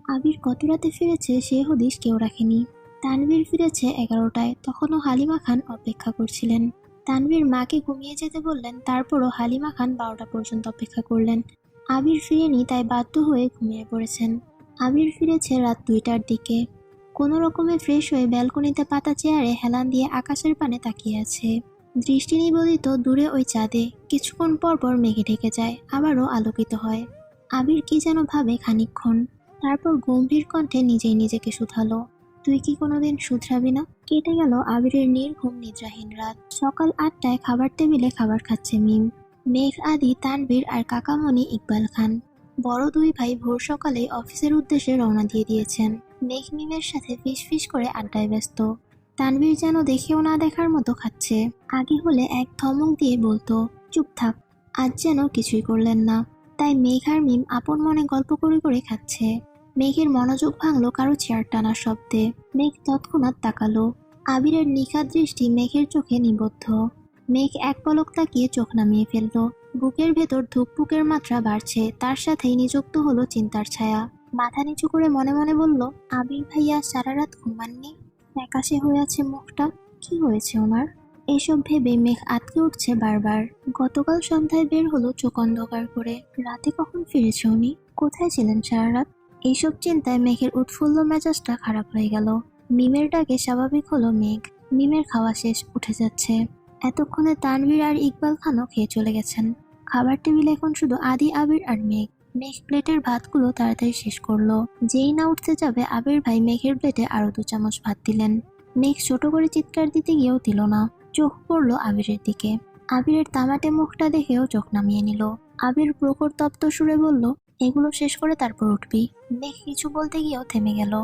আবির কত রাতে ফিরেছে সে হদিস কেউ রাখেনি। তানভীর ফিরেছে 11টায়, তখনও হালিমা খান অপেক্ষা করছিলেন। তানভীর মাকে ঘুমিয়ে যেতে বললেন, তারপরও হালিমা খান 12টা পর্যন্ত অপেক্ষা করলেন। আবির ফিরেনি, তাই বাধ্য হয়ে ঘুমিয়ে পড়েছেন। আবির ফিরেছে রাত 2টার দিকে। কোনো রকমে ফ্রেশ হয়ে ব্যালকনিতে পাতা চেয়ারে হেলান দিয়ে আকাশের পানে তাকিয়ে আছে। দৃষ্টি নিবদিত দূরে ওই চাঁদে কিছুক্ষণ পর পর মেঘে ঢেকে যায়, আবারও আলোকিত হয়। আবির কি যেন ভাবে খানিকক্ষণ, তারপর গম্ভীর কণ্ঠে নিজেই নিজেকে শুধালো, তুই কি কোনোদিন শুধরাবি না? কেটে গেল আবিরের নির্ঘুম নিদ্রাহীন রাত। সকাল 8টায় খাবার টেবিলে খাবার খাচ্ছে মিম, মেঘ, আদি, তানভীর আর কাকামণি ইকবাল খান। বড় দুই ভাই ভোর সকালে অফিসের উদ্দেশ্যে রওনা দিয়ে দিয়েছেন। মেঘ মিমের সাথে ফিস করে আড্ডায় ব্যস্ত। তানভীর যেন দেখেও না দেখার মতো খাচ্ছে। আগে হলে এক ধমক দিয়ে বলতো, চুপ থাক। আজ যেন কিছুই করলেন না। তাই মেঘ আর মিম আপন মনে গল্প করে করে খাচ্ছে। মেঘের মনোযোগ ভাঙলো কারো চেয়ার টানার শব্দে। মেঘ তৎক্ষণাৎ তাকালো। আবিরের নিখাদ দৃষ্টি মেঘের চোখে নিবদ্ধ। মেঘ এক পলক তাকিয়ে চোখ নামিয়ে ফেলল। বুকের ভেতর ধুকপুকের মাত্রা বাড়ছে, তার সাথেই নিযুক্ত হলো চিন্তার ছায়া। মাথা নিচু করে মনে মনে বলল, আবির ভাইয়া সারা রাত ঘুমাননি? ফ্যাকাশে হয়ে আছে মুখটা, কি হয়েছে ওনার? এসব ভেবে মেঘ আটকে উঠছে বারবার। গতকাল সন্ধ্যায় বের হলো চোখ অন্ধকার করে, রাতে কখন ফিরেছে উনি? কোথায় ছিলেন সারা রাত? এইসব চিন্তায় মেঘের উৎফুল্ল মেজাজটা খারাপ হয়ে গেল। মিমের ডাকে স্বাভাবিক হলো মেঘ। মিমের খাওয়া শেষ, উঠে যাচ্ছে। এতক্ষণে তানভীর আর ইকবাল খানও খেয়ে চলে গেছেন। খাবার টেবিলে এখন শুধু আদি, আবির আর মেঘ। মেঘ প্লেটের ভাতগুলো তাড়াতাড়ি শেষ করলো। যেই না উঠতে যাবে আবির ভাই মেঘের প্লেটে আরো 2 চামচ ভাত দিলেন। মেঘ ছোট করে চিৎকার দিতে গিয়েও দিল না। চোখ পড়লো আবিরের দিকে। আবিরের তামাটে মুখটা দেখেও চোখ নামিয়ে নিল। আবির প্রখর তপ্ত সুরে বলল, এগুলো শেষ করে তারপর উঠবি। মেঘ কিছু বলতে গিয়েও থেমে গেল।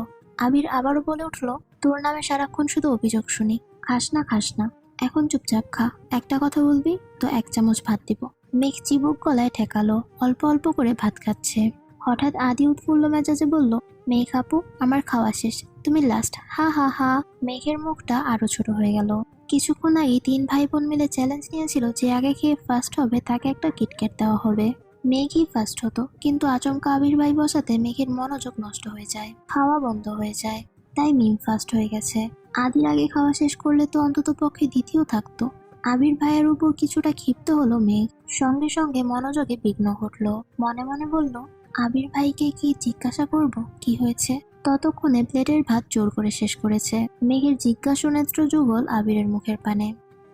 আবির আবারও বলে উঠল, তোর নামে সারাক্ষণ শুধু অভিযোগ শুনি। খাস না খাস না, এখন চুপচাপ খা। একটা কথা বলবি তো 1 চামচ ভাত দিব। মেঘ চিবুক গলায় ঠেকালো, অল্প অল্প করে ভাত খাচ্ছে। হঠাৎ আদি উৎফুল্ল মেজাজে বলল, মেঘ আপু, আমার খাওয়া শেষ, তুমি লাস্ট, হা হা হা। মেঘের মুখটা আরো ছোট হয়ে গেল। কিছুক্ষণ আগে 3 ভাই বোন মিলে চ্যালেঞ্জ নিয়েছিল যে আগে খেয়ে ফার্স্ট হবে তাকে একটা কিটক্যাট দেওয়া হবে। মেঘই ফার্স্ট হতো, কিন্তু আচমকা আবির ভাই বসাতে মেঘের মনোযোগ নষ্ট হয়ে যায়, খাওয়া বন্ধ হয়ে যায়। তাই মিম ফার্স্ট হয়ে গেছে। আদির আগে খাওয়া শেষ করলে তো অন্তত পক্ষে দ্বিতীয় থাকতো। আবির ভাইয়ের উপর কিছুটা ক্ষিপ্ত হলো মেঘ। সঙ্গে সঙ্গে মনোযোগে বিঘ্ন ঘটলো। মনে মনে বলল, আবির ভাইকে কি জিজ্ঞাসা করব কি হয়েছে? ততক্ষণে প্লেটের ভাত জোর করে শেষ করেছে। মেঘের জিজ্ঞাসু নেত্র যুগল আবিরের মুখের পানে।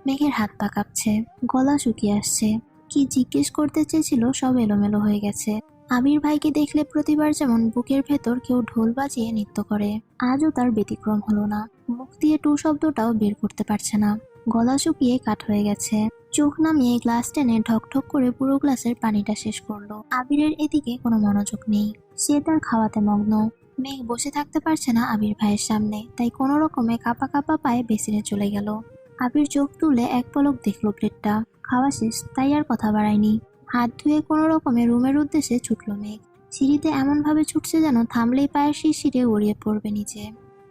মেঘের হাত পা কাঁপছে, গলা শুকিয়ে আসছে। কি জিজ্ঞেস করতে চেয়েছিল সব এলোমেলো হয়ে গেছে। আবির ভাইকে দেখলে প্রতিবার যেমন বুকের ভেতর কেউ ঢোল বাজিয়ে নৃত্য করে, আজও তার ব্যতিক্রম হলো না। মুখ দিয়ে টু শব্দটাও বের করতে পারছে না, গলা শুকিয়ে কাঠ হয়ে গেছে। চোখ নামিয়ে গ্লাস টেনে ঢকঢক করে পুরো গ্লাসের পানিটা শেষ করলো। আবিরের এদিকে কোনো মনোযোগ নেই, সে তার খাওয়াতে মগ্ন। মেঘ বসে থাকতে পারছে না আবির ভাইয়ের সামনে, তাই কোনো রকমে কাঁপা কাঁপা পায়ে বেসিনে চলে গেল। আবির চোখ তুলে এক পলক দেখলো প্লেটটা খাওয়া শেষ, তাই আর কথা বাড়ায়নি। হাত ধুয়ে কোনো রকমে রুমের উদ্দেশ্যে ছুটলো মেঘ। সিঁড়িতে এমন ভাবে ছুটছে যেন থামলেই পায়ের শিরশিরে গড়িয়ে পড়বে নিচে।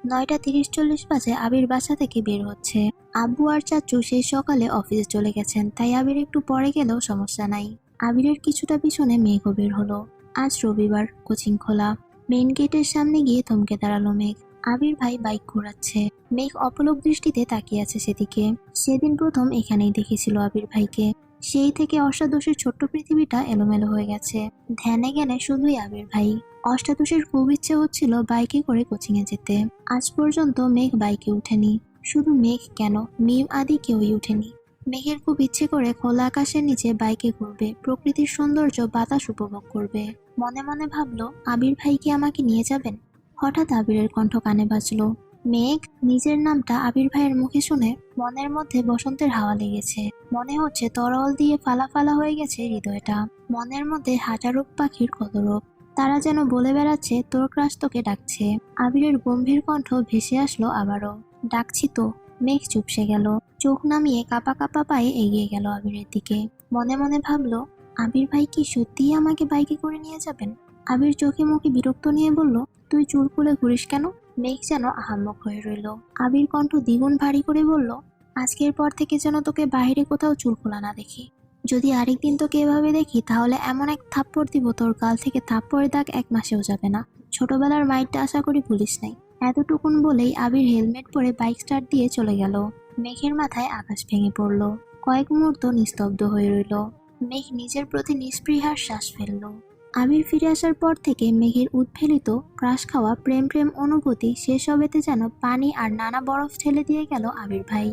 9টা 30-40 বাজে আবির বাসা থেকে বের হচ্ছে। আব্বু আর চাচু সেই সকালে অফিসে চলে গেছেন, তাই আবির একটু পরে গেলেও সমস্যা নাই। আবিরের কিছুটা পিছনে মেঘও বের হলো। আজ রবিবার, কোচিং খোলা। মেইন গেটের সামনে গিয়ে থমকে দাঁড়ালো মেঘ। আবির ভাই বাইক ঘোরাচ্ছে। মেঘ অপলক দৃষ্টিতে তাকিয়ে আছে সেদিকে। সেদিন প্রথম এখানেই দেখেছিল আবির ভাইকে। সেই থেকে অষ্টাদশীর ছোট্ট পৃথিবীটা এলোমেলো হয়ে গেছে। ধ্যানে জ্ঞানে শুধুই আবির ভাই। অষ্টাদশীর খুব ইচ্ছে হচ্ছিল বাইকে করে কোচিং এ যেতে। আজ পর্যন্ত মেঘ বাইকে উঠেনি। শুধু মেঘ কেন, মিম আদি কেউই উঠেনি। মেঘের খুব ইচ্ছে করে খোলা আকাশের নিচে বাইকে ঘুরবে, প্রকৃতির সৌন্দর্য বাতাস উপভোগ করবে। মনে মনে ভাবলো, আবির ভাই কি আমাকে নিয়ে যাবেন? হঠাৎ আবিরের কণ্ঠ কানে বাজলো। মেঘ। নিজের নামটা আবির ভাইয়ের মুখে শুনে মনের মধ্যে বসন্তের হাওয়া লেগেছে। মনে হচ্ছে তরল দিয়ে ফালা ফালা হয়ে গেছে হৃদয়টা। মনের মধ্যে হাজারো পাখির কলরব, তারা যেন বলে বেড়াচ্ছে তোর ক্রাশ তোকে ডাকছে। আবিরের গম্ভীর কণ্ঠ ভেসে আসলো আবারও, ডাকছি তো। মেঘ চুপসে গেল, চোখ নামিয়ে কাঁপা কাঁপা পায়ে এগিয়ে গেল আবিরের দিকে। মনে মনে ভাবলো, আবির ভাই কি সত্যিই আমাকে বাইকে করে নিয়ে যাবেন? আবির চোখে মুখে বিরক্ত নিয়ে বলল, তুই চুল খুলে ঘুরিস কেন? মেঘ যেন আহাম্মক হয়ে রইল। আবির কণ্ঠ দ্বিগুণ ভারী করে বলল, আজকের পর থেকে যেন তোকে বাইরে কোথাও চুল খোলা না দেখি। যদি আরেকদিন তোকে এভাবে দেখি তাহলে এমন এক থাপ্পড় দিব তোর গাল থেকে থাপ্পড়ের দাগ 1 মাসেও যাবে না। ছোটবেলার মাইরটা আশা করি ভুলিস নাই। এতটুকুন বলেই আবির হেলমেট পরে বাইক স্টার্ট দিয়ে চলে গেল। মেঘের মাথায় আকাশ ভেঙে পড়ল। কয়েক মুহূর্ত নিস্তব্ধ হয়ে রইল। মেঘ নিজের প্রতি নিস্পৃহার শ্বাস ফেলল। আবির ফিরে আসার পর থেকে মেঘের উদ্বেলিত ক্রাশ খাওয়া প্রেম প্রেম অনুভূতি সেসবেতে যেন পানি আর নানা বরফ ঠেলে দিয়ে গেল আবির ভাই।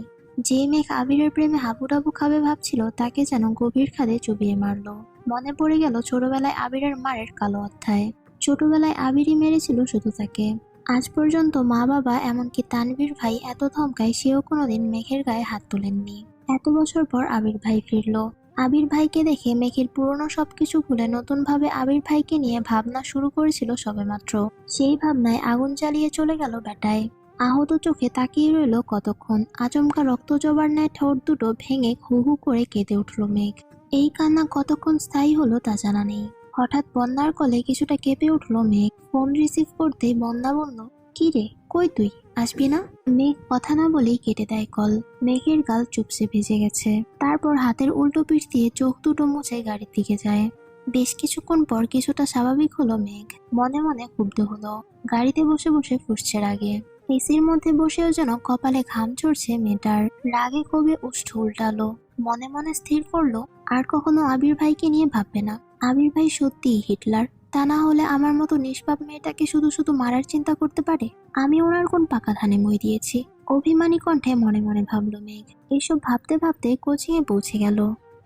যে মেঘ আবিরের প্রেমে হাবুডাবু খাবে ভাবছিল তাকে যেন গভীর খাদে চুবিয়ে মারল। মনে পড়ে গেল ছোটবেলায় আবিরের মারের কালো অধ্যায়। ছোটবেলায় আবিরই মেরেছিল শুধু তাকে। আজ পর্যন্ত মা বাবা এমনকি তানভীর ভাই এত ধমকায় সেও কোনোদিন মেঘের গায়ে হাত তোলেননি। এত বছর পর আবির ভাই ফিরলো। আবির ভাইকে দেখে মেঘের পুরনো সবকিছু ভুলে নতুন ভাবে আবির ভাইকে নিয়ে ভাবনা শুরু করেছিল সবেমাত্র। সেই ভাবনায় আগুন জ্বালিয়ে চলে গেল বেটায়। আহত চোখে তাকিয়ে রইল কতক্ষণ। আচমকা রক্ত জবার ন্যায় ঠোঁট দুটো ভেঙে হু হু করে কেঁদে উঠল মেঘ। এই কান্না কতক্ষণ স্থায়ী হলো তা জানা নেই। হঠাৎ বন্যার কলে কিছুটা কেঁপে উঠল মেঘ। ফোন রিসিভ করতেই বন্যা বলল, কি রে, কই তুই, আসবি না? মেঘ কথা না বলেই কেটে দেয় কল। মেঘের গাল চুপসে ভিজে গেছে। তারপর হাতের উল্টো পিঠ দিয়ে চোখ দুটো মুছে গাড়ির দিকে যায়। বেশ কিছুক্ষণ পর কিছুটা স্বাভাবিক হলো মেঘ। মনে মনে ক্ষুব্ধ হলো। গাড়িতে বসে বসে ফুঁসছে রাগে। এসির মধ্যে বসেও যেন কপালে ঘাম ঝরছে মেয়েটার। রাগে কবে ওষ্ঠ উল্টালো। মনে মনে স্থির করলো আর কখনো আবির ভাইকে নিয়ে ভাববে না। আবির ভাই সত্যিই হিটলার। তা না হলে আমার মতো নিষ্পাপ মেয়েটাকে শুধু শুধু মারার চিন্তা করতে পারে। আমি ওনার কোন পাকা ধানে মই দিয়েছি? অভিমানী কণ্ঠে মনে মনে ভাবলো মেঘ। এইসব ভাবতে ভাবতে কোচিং এ পৌঁছে গেল।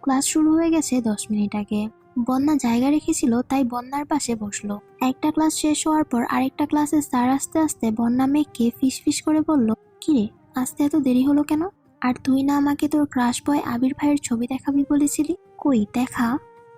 ক্লাস শুরু হয়ে গেছে 10 মিনিট আগে। বন্যা জায়গা রেখেছিল তাই বন্যার পাশে বসলো। একটা ক্লাস শেষ হওয়ার পর আরেকটা ক্লাসে স্যার আসতে আসতে বন্যা মেঘকে ফিস ফিস করে বলল, কিরে, আসতে এত দেরি হলো কেন? আর তুই না আমাকে তোর ক্রাশ বয় আবির ভাইয়ের ছবি দেখাবি বলেছিলি, কই দেখা?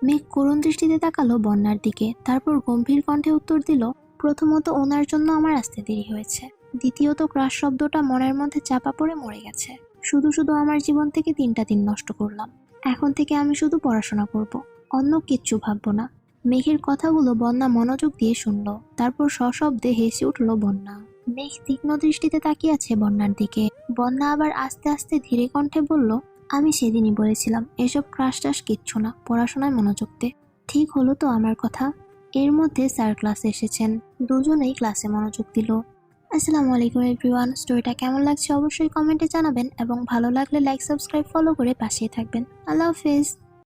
মেঘ করুণ দৃষ্টিতে তাকালো বন্যার দিকে। তারপর গম্ভীর কণ্ঠে উত্তর দিল, প্রথমত ওনার জন্য আমার আসতে দেরি হয়েছে। দ্বিতীয়ত ক্রাশ শব্দটা মনের মধ্যে চাপা পড়ে মরে গেছে। শুধু শুধু আমার জীবন থেকে 3টা দিন নষ্ট করলাম। এখন থেকে আমি শুধু পড়াশোনা করব, অন্য কিচ্ছু ভাববো না। মেঘের কথাগুলো বন্যা মনোযোগ দিয়ে শুনলো। তারপর সশব্দে হেসে উঠল বন্যা। মেঘ তীক্ষ্ণ দৃষ্টিতে তাকিয়ে আছে বন্যার দিকে। বন্যা আবার আস্তে আস্তে ধীরে কণ্ঠে বলল, আমি সেদিনই বলেছিলাম এসব ক্রাশ টাশ কিচ্ছু না, পড়াশোনায় মনোযোগ দে। ঠিক হলো তো আমার কথা? এর মধ্যে স্যার ক্লাসে এসেছেন। দুজনেই ক্লাসে মনোযোগ দিল। আসসালামু আলাইকুম এভরিওয়ান। স্টোরিটা কেমন লাগছে অবশ্যই কমেন্টে জানাবেন এবং ভালো লাগলে লাইক, সাবস্ক্রাইব, ফলো করে পাশেই থাকবেন। আল্লাহ হাফেজ।